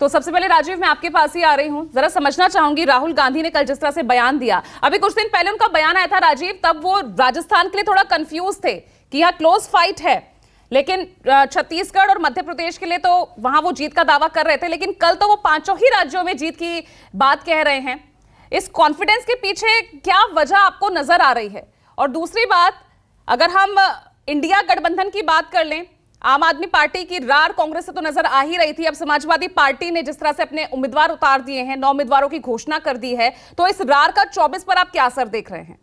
तो सबसे पहले राजीव, मैं आपके पास ही आ रही हूं, जरा समझना चाहूंगी राहुल गांधी ने कल जिस तरह से बयान दिया, अभी कुछ दिन पहले उनका बयान आया था राजीव, तब वो राजस्थान के लिए थोड़ा कंफ्यूज थे कि यह क्लोज फाइट है, लेकिन छत्तीसगढ़ और मध्य प्रदेश के लिए तो वहां वो जीत का दावा कर रहे थे, लेकिन कल तो वो पांचों ही राज्यों में जीत की बात कह रहे हैं। इस कॉन्फिडेंस के पीछे क्या वजह आपको नजर आ रही है? और दूसरी बात, अगर हम इंडिया गठबंधन की बात कर लें, आम आदमी पार्टी की रार कांग्रेस से तो नजर आ ही रही थी, अब समाजवादी पार्टी ने जिस तरह से अपने उम्मीदवार उतार दिए हैं, 9 उम्मीदवारों की घोषणा कर दी है, तो इस रार का 24 पर आप क्या असर देख रहे हैं?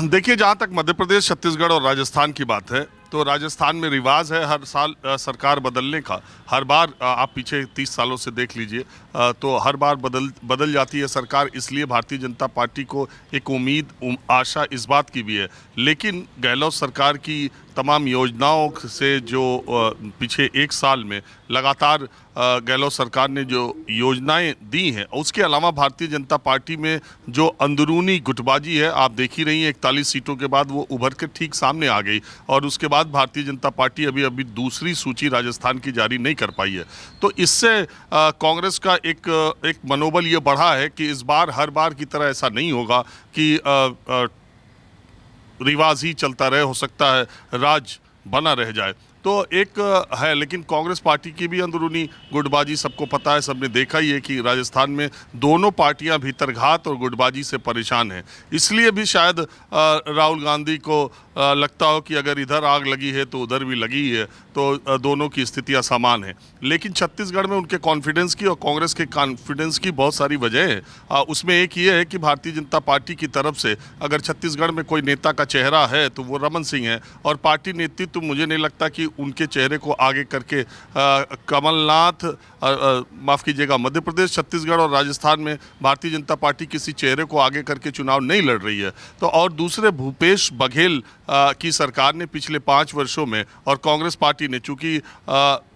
देखिए, जहां तक मध्य प्रदेश, छत्तीसगढ़ और राजस्थान की बात है, तो राजस्थान में रिवाज है हर साल सरकार बदलने का। हर बार आप पीछे 30 सालों से देख लीजिए, तो हर बार बदल जाती है सरकार, इसलिए भारतीय जनता पार्टी को एक उम्मीद आशा इस बात की भी है। लेकिन गहलोत सरकार की तमाम योजनाओं से जो पीछे 1 साल में लगातार गहलोत सरकार ने जो योजनाएं दी हैं, उसके अलावा भारतीय जनता पार्टी में जो अंदरूनी गुटबाजी है, आप देख ही रही हैं, 41 सीटों के बाद वो उभर कर ठीक सामने आ गई, और उसके बाद भारतीय जनता पार्टी अभी दूसरी सूची राजस्थान की जारी नहीं कर पाई है। तो इससे कांग्रेस का एक मनोबल ये बढ़ा है कि इस बार हर बार की तरह ऐसा नहीं होगा कि रिवाज ही चलता रहे, हो सकता है राज बना रह जाए। तो एक है, लेकिन कांग्रेस पार्टी की भी अंदरूनी गुटबाजी सबको पता है, सबने देखा ही है कि राजस्थान में दोनों पार्टियां भीतरघात और गुटबाजी से परेशान हैं। इसलिए भी शायद राहुल गांधी को लगता हो कि अगर इधर आग लगी है तो उधर भी लगी है, तो दोनों की स्थितियां समान हैं। लेकिन छत्तीसगढ़ में उनके कॉन्फिडेंस की और कांग्रेस के कॉन्फिडेंस की बहुत सारी वजह है। उसमें एक ये है कि भारतीय जनता पार्टी की तरफ से अगर छत्तीसगढ़ में कोई नेता का चेहरा है तो वो रमन सिंह है, और पार्टी नेतृत्व मुझे नहीं लगता कि उनके चेहरे को आगे करके कमलनाथ, माफ़ कीजिएगा, मध्य प्रदेश, छत्तीसगढ़ और राजस्थान में भारतीय जनता पार्टी किसी चेहरे को आगे करके चुनाव नहीं लड़ रही है। तो और दूसरे, भूपेश बघेल की सरकार ने पिछले 5 वर्षों में, और कांग्रेस पार्टी ने, चूंकि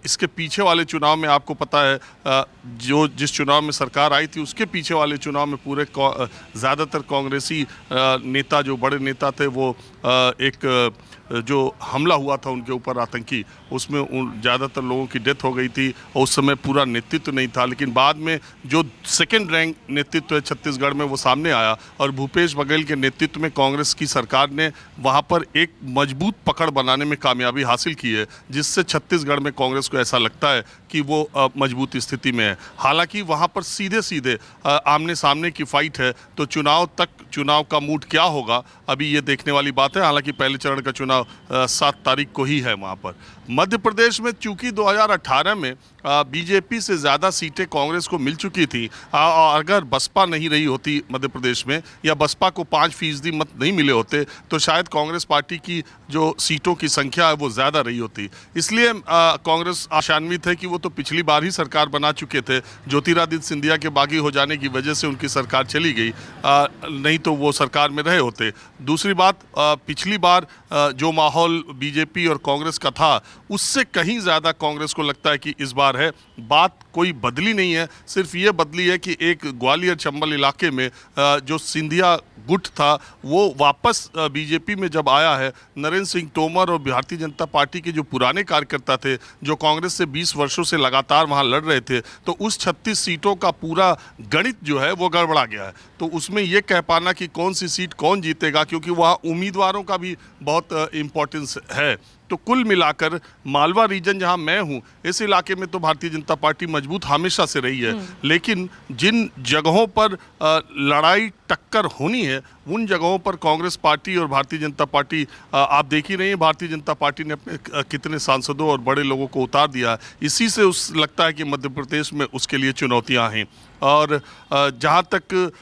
इसके पीछे वाले चुनाव में आपको पता है, जो जिस चुनाव में सरकार आई थी उसके पीछे वाले चुनाव में पूरे ज़्यादातर कांग्रेसी नेता, जो बड़े नेता थे, वो एक जो हमला हुआ था उनके ऊपर आतंकी, उसमें ज़्यादातर लोगों की डेथ हो गई थी, और उस समय पूरा नेतृत्व नहीं था। लेकिन बाद में जो सेकंड रैंक नेतृत्व है छत्तीसगढ़ में, वो सामने आया, और भूपेश बघेल के नेतृत्व में कांग्रेस की सरकार ने वहाँ पर एक मजबूत पकड़ बनाने में कामयाबी हासिल की है, जिससे छत्तीसगढ़ में कांग्रेस को ऐसा लगता है कि वो मजबूत स्थिति में है। हालांकि वहाँ पर सीधे सीधे आमने सामने की फाइट है, तो चुनाव का मूड क्या होगा अभी ये देखने वाली बात है। हालांकि पहले चरण का चुनाव 7 तारीख को ही है वहाँ पर। मध्य प्रदेश में चूंकि 2018 में बीजेपी से ज़्यादा सीटें कांग्रेस को मिल चुकी थी, और अगर बसपा नहीं रही होती मध्य प्रदेश में, या बसपा को 5% मत नहीं मिले होते, तो शायद कांग्रेस पार्टी की जो सीटों की संख्या है वो ज़्यादा रही होती। इसलिए कांग्रेस आशान्वित है कि वो तो पिछली बार ही सरकार बना चुके थे, ज्योतिरादित्य सिंधिया के बागी हो जाने की वजह से उनकी सरकार चली गई, नहीं तो वो सरकार में रहे होते। दूसरी बात, पिछली बार जो माहौल बीजेपी और कांग्रेस का था, उससे कहीं ज़्यादा कांग्रेस को लगता है कि इस बार है। बात कोई बदली नहीं है, सिर्फ ये बदली है कि एक ग्वालियर चंबल इलाके में जो सिंधिया गुट था, वो वापस बीजेपी में जब आया है, नरेंद्र सिंह तोमर और भारतीय जनता पार्टी के जो पुराने कार्यकर्ता थे, जो कांग्रेस से 20 वर्षों से लगातार वहाँ लड़ रहे थे, तो उस 36 सीटों का पूरा गणित जो है वो गड़बड़ा गया है। तो उसमें ये कह पाना कि कौन सी सीट कौन जीतेगा, क्योंकि वहाँ उम्मीदवारों का भी बहुत इम्पोर्टेंस है। तो कुल मिलाकर मालवा रीजन जहां मैं हूं, इस इलाके में तो भारतीय जनता पार्टी मजबूत हमेशा से रही है, लेकिन जिन जगहों पर लड़ाई टक्कर होनी है, उन जगहों पर कांग्रेस पार्टी और भारतीय जनता पार्टी, आप देख ही रही हैं, भारतीय जनता पार्टी ने अपने कितने सांसदों और बड़े लोगों को उतार दिया। इसी से लगता है कि मध्य प्रदेश में उसके लिए चुनौतियाँ हैं। और जहाँ तक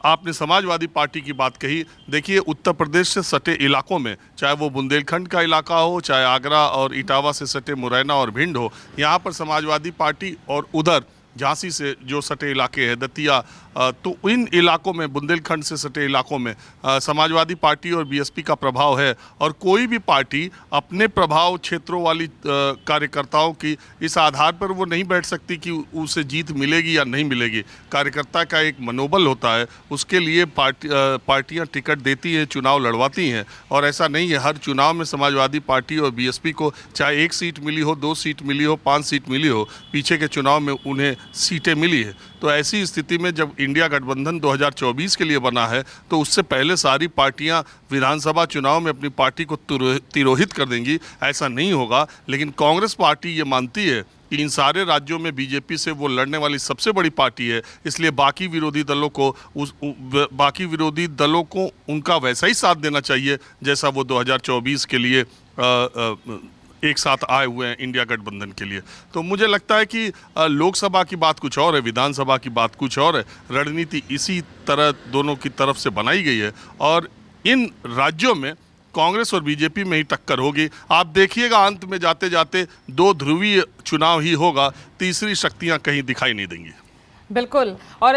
आपने समाजवादी पार्टी की बात कही, देखिए, उत्तर प्रदेश से सटे इलाकों में, चाहे वो बुंदेलखंड का इलाका हो, चाहे आगरा और इटावा से सटे मुरैना और भिंड हो, यहाँ पर समाजवादी पार्टी और उधर झांसी से जो सटे इलाके हैं, दतिया, तो इन इलाकों में, बुंदेलखंड से सटे इलाकों में समाजवादी पार्टी और बीएसपी का प्रभाव है। और कोई भी पार्टी अपने प्रभाव क्षेत्रों वाली कार्यकर्ताओं की इस आधार पर वो नहीं बैठ सकती कि उसे जीत मिलेगी या नहीं मिलेगी। कार्यकर्ता का एक मनोबल होता है, उसके लिए पार्टियां टिकट देती हैं, चुनाव लड़वाती हैं। और ऐसा नहीं है हर चुनाव में समाजवादी पार्टी और बीएसपी को चाहे 1 सीट मिली हो, 2 सीट मिली हो, 5 सीट मिली हो, पीछे के चुनाव में उन्हें सीटें मिली है। तो ऐसी स्थिति में जब इंडिया गठबंधन 2024 के लिए बना है तो उससे पहले सारी पार्टियां विधानसभा चुनाव में अपनी पार्टी को तिरोहित कर देंगी, ऐसा नहीं होगा। लेकिन कांग्रेस पार्टी ये मानती है कि इन सारे राज्यों में बीजेपी से वो लड़ने वाली सबसे बड़ी पार्टी है, इसलिए बाकी विरोधी दलों को उनका वैसा ही साथ देना चाहिए जैसा वो 2024 के लिए एक साथ आए हुए हैं इंडिया गठबंधन के लिए। तो मुझे लगता है कि लोकसभा की बात कुछ और है, विधानसभा की बात कुछ और है। रणनीति इसी तरह दोनों की तरफ से बनाई गई है और इन राज्यों में कांग्रेस और बीजेपी में ही टक्कर होगी। आप देखिएगा अंत में जाते जाते 2 ध्रुवीय चुनाव ही होगा, तीसरी शक्तियां कहीं दिखाई नहीं देंगी। बिल्कुल। और